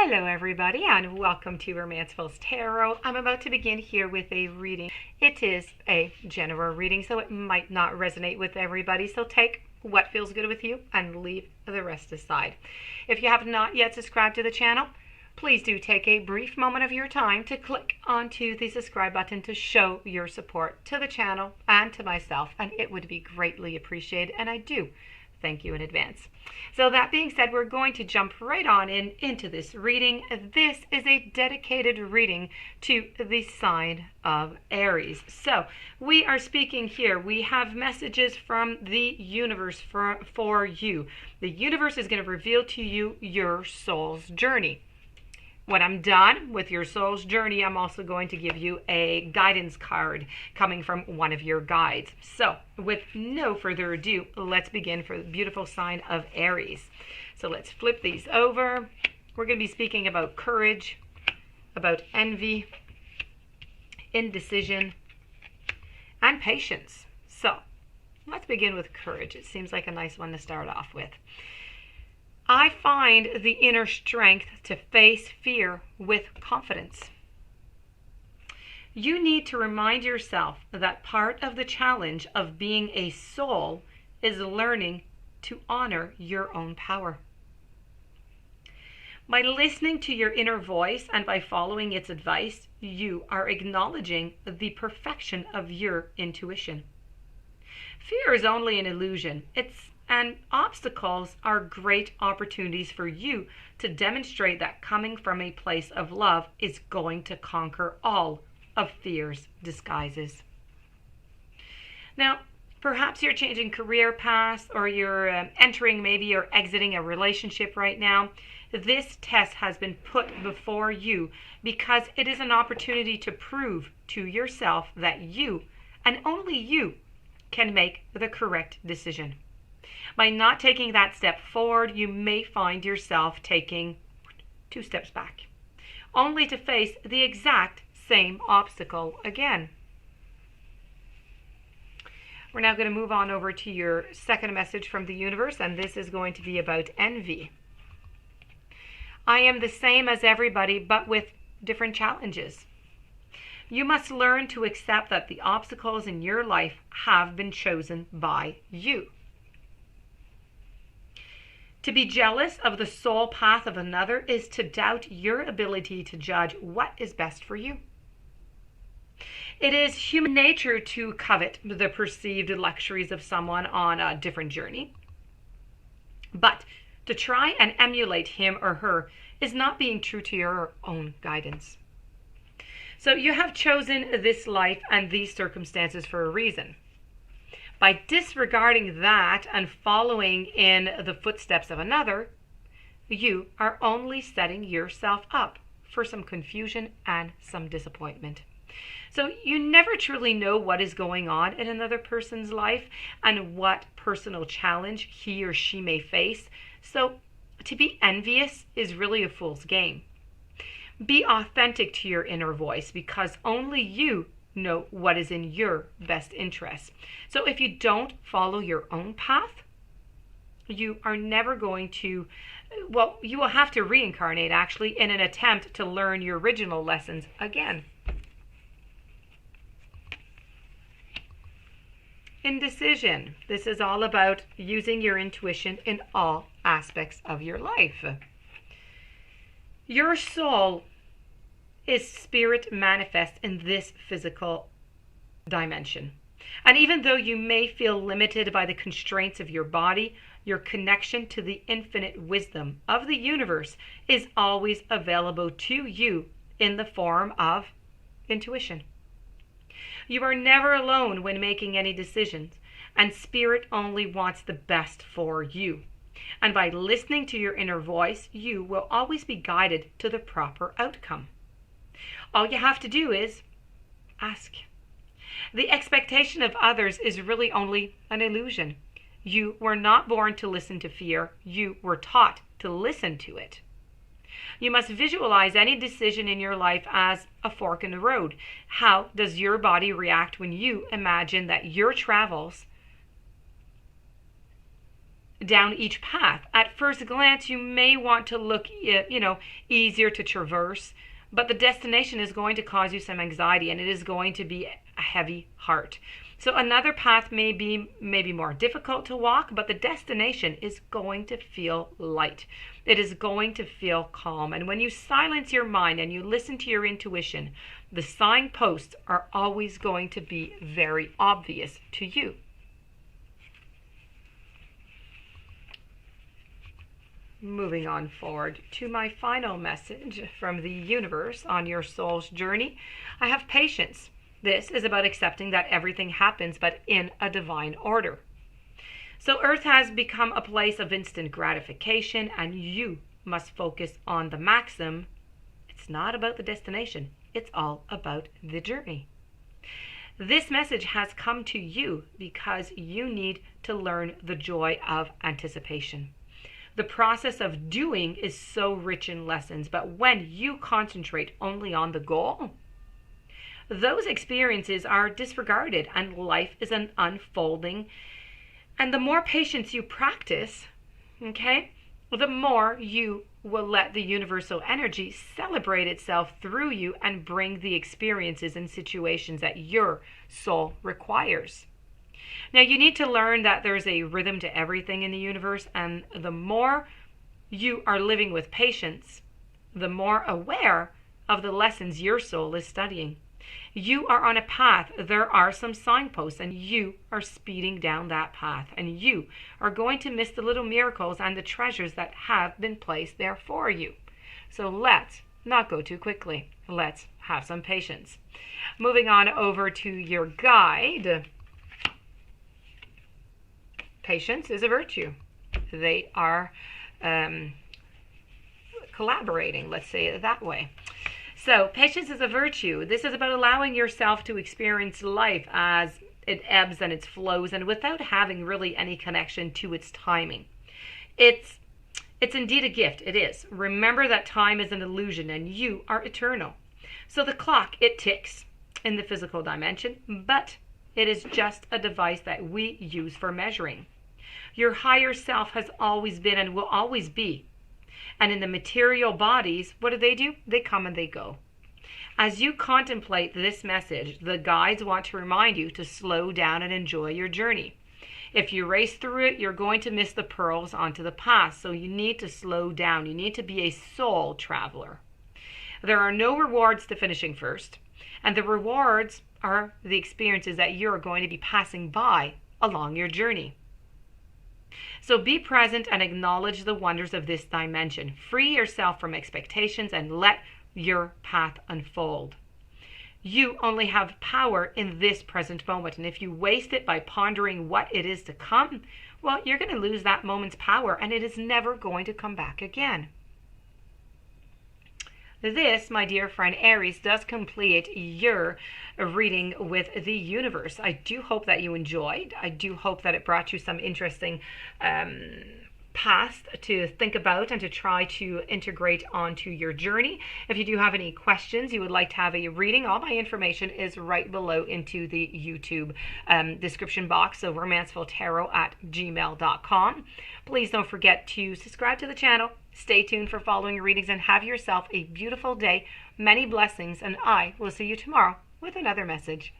Hello everybody and welcome to Romanceful's Tarot. I'm about to begin here with a reading. It is a general reading, so it might not resonate with everybody, so take what feels good with you and leave the rest aside. If you have not yet subscribed to the channel, please do take a brief moment of your time to click onto the subscribe button to show your support to the channel and to myself, and it would be greatly appreciated, and I do thank you in advance. So that being said, we're going to jump right on into this reading. This is a dedicated reading to the sign of Aries. So we are speaking here. We have messages from the universe for you. The universe is going to reveal to you your soul's journey. When I'm done with your soul's journey, I'm also going to give you a guidance card coming from one of your guides. So, with no further ado, let's begin for the beautiful sign of Aries. So let's flip these over. We're going to be speaking about courage, about envy, indecision, and patience. So, let's begin with courage. It seems like a nice one to start off with. I find the inner strength to face fear with confidence. You need to remind yourself that part of the challenge of being a soul is learning to honor your own power. By listening to your inner voice and by following its advice, you are acknowledging the perfection of your intuition. Fear is only an illusion. And obstacles are great opportunities for you to demonstrate that coming from a place of love is going to conquer all of fear's disguises. Now, perhaps you're changing career paths, or you're entering maybe or exiting a relationship right now. This test has been put before you because it is an opportunity to prove to yourself that you, and only you, can make the correct decision. By not taking that step forward, you may find yourself taking 2 steps back, only to face the exact same obstacle again. We're now going to move on over to your second message from the universe, and this is going to be about envy. I am the same as everybody, but with different challenges. You must learn to accept that the obstacles in your life have been chosen by you. To be jealous of the soul path of another is to doubt your ability to judge what is best for you. It is human nature to covet the perceived luxuries of someone on a different journey. But to try and emulate him or her is not being true to your own guidance. So you have chosen this life and these circumstances for a reason. By disregarding that and following in the footsteps of another, you are only setting yourself up for some confusion and some disappointment. So you never truly know what is going on in another person's life and what personal challenge he or she may face. So to be envious is really a fool's game. Be authentic to your inner voice, because only you know what is in your best interest. So if you don't follow your own path, you are never going to, you will have to reincarnate actually in an attempt to learn your original lessons again. Indecision. This is all about using your intuition in all aspects of your life. Your soul is spirit manifest in this physical dimension. And even though you may feel limited by the constraints of your body, your connection to the infinite wisdom of the universe is always available to you in the form of intuition. You are never alone when making any decisions, and spirit only wants the best for you. And by listening to your inner voice, you will always be guided to the proper outcome. All you have to do is ask. The expectation of others is really only an illusion. You were not born to listen to fear. You were taught to listen to it. You must visualize any decision in your life as a fork in the road. How does your body react when you imagine that your travels down each path. At first glance, you may want to look, easier to traverse, but the destination is going to cause you some anxiety, and it is going to be a heavy heart. So another path may be maybe more difficult to walk, but the destination is going to feel light. It is going to feel calm. And when you silence your mind and you listen to your intuition, the signposts are always going to be very obvious to you. Moving on forward to my final message from the universe on your soul's journey, I have patience. This is about accepting that everything happens, but in a divine order. So Earth has become a place of instant gratification, and you must focus on the maxim. It's not about the destination. It's all about the journey. This message has come to you because you need to learn the joy of anticipation. The process of doing is so rich in lessons, but when you concentrate only on the goal, those experiences are disregarded and life is an unfolding. And the more patience you practice, the more you will let the universal energy celebrate itself through you and bring the experiences and situations that your soul requires. Now, you need to learn that there's a rhythm to everything in the universe, and the more you are living with patience, the more aware of the lessons your soul is studying. You are on a path. There are some signposts, and you are speeding down that path, and you are going to miss the little miracles and the treasures that have been placed there for you. So let's not go too quickly. Let's have some patience. Moving on over to your guide. Patience is a virtue. They are collaborating, let's say it that way. So patience is a virtue. This is about allowing yourself to experience life as it ebbs and it flows, and without having really any connection to its timing. It's indeed a gift. It is. Remember that time is an illusion and you are eternal. So the clock, it ticks in the physical dimension, but it is just a device that we use for measuring. Your higher self has always been and will always be. And in the material bodies, what do? They come and they go. As you contemplate this message, the guides want to remind you to slow down and enjoy your journey. If you race through it, you're going to miss the pearls onto the path. So you need to slow down. You need to be a soul traveler. There are no rewards to finishing first. And the rewards are the experiences that you're going to be passing by along your journey. So be present and acknowledge the wonders of this dimension. Free yourself from expectations and let your path unfold. You only have power in this present moment. And if you waste it by pondering what it is to come, well, you're going to lose that moment's power and it is never going to come back again. This, my dear friend Aries, does complete your reading with the universe. I do hope that you enjoyed. I do hope that it brought you some interesting past to think about and to try to integrate onto your journey. If you do have any questions, you would like to have a reading, all my information is right below into the YouTube description box, so romancefultarot@gmail.com. Please don't forget to subscribe to the channel. Stay tuned for following readings and have yourself a beautiful day. Many blessings, and I will see you tomorrow with another message.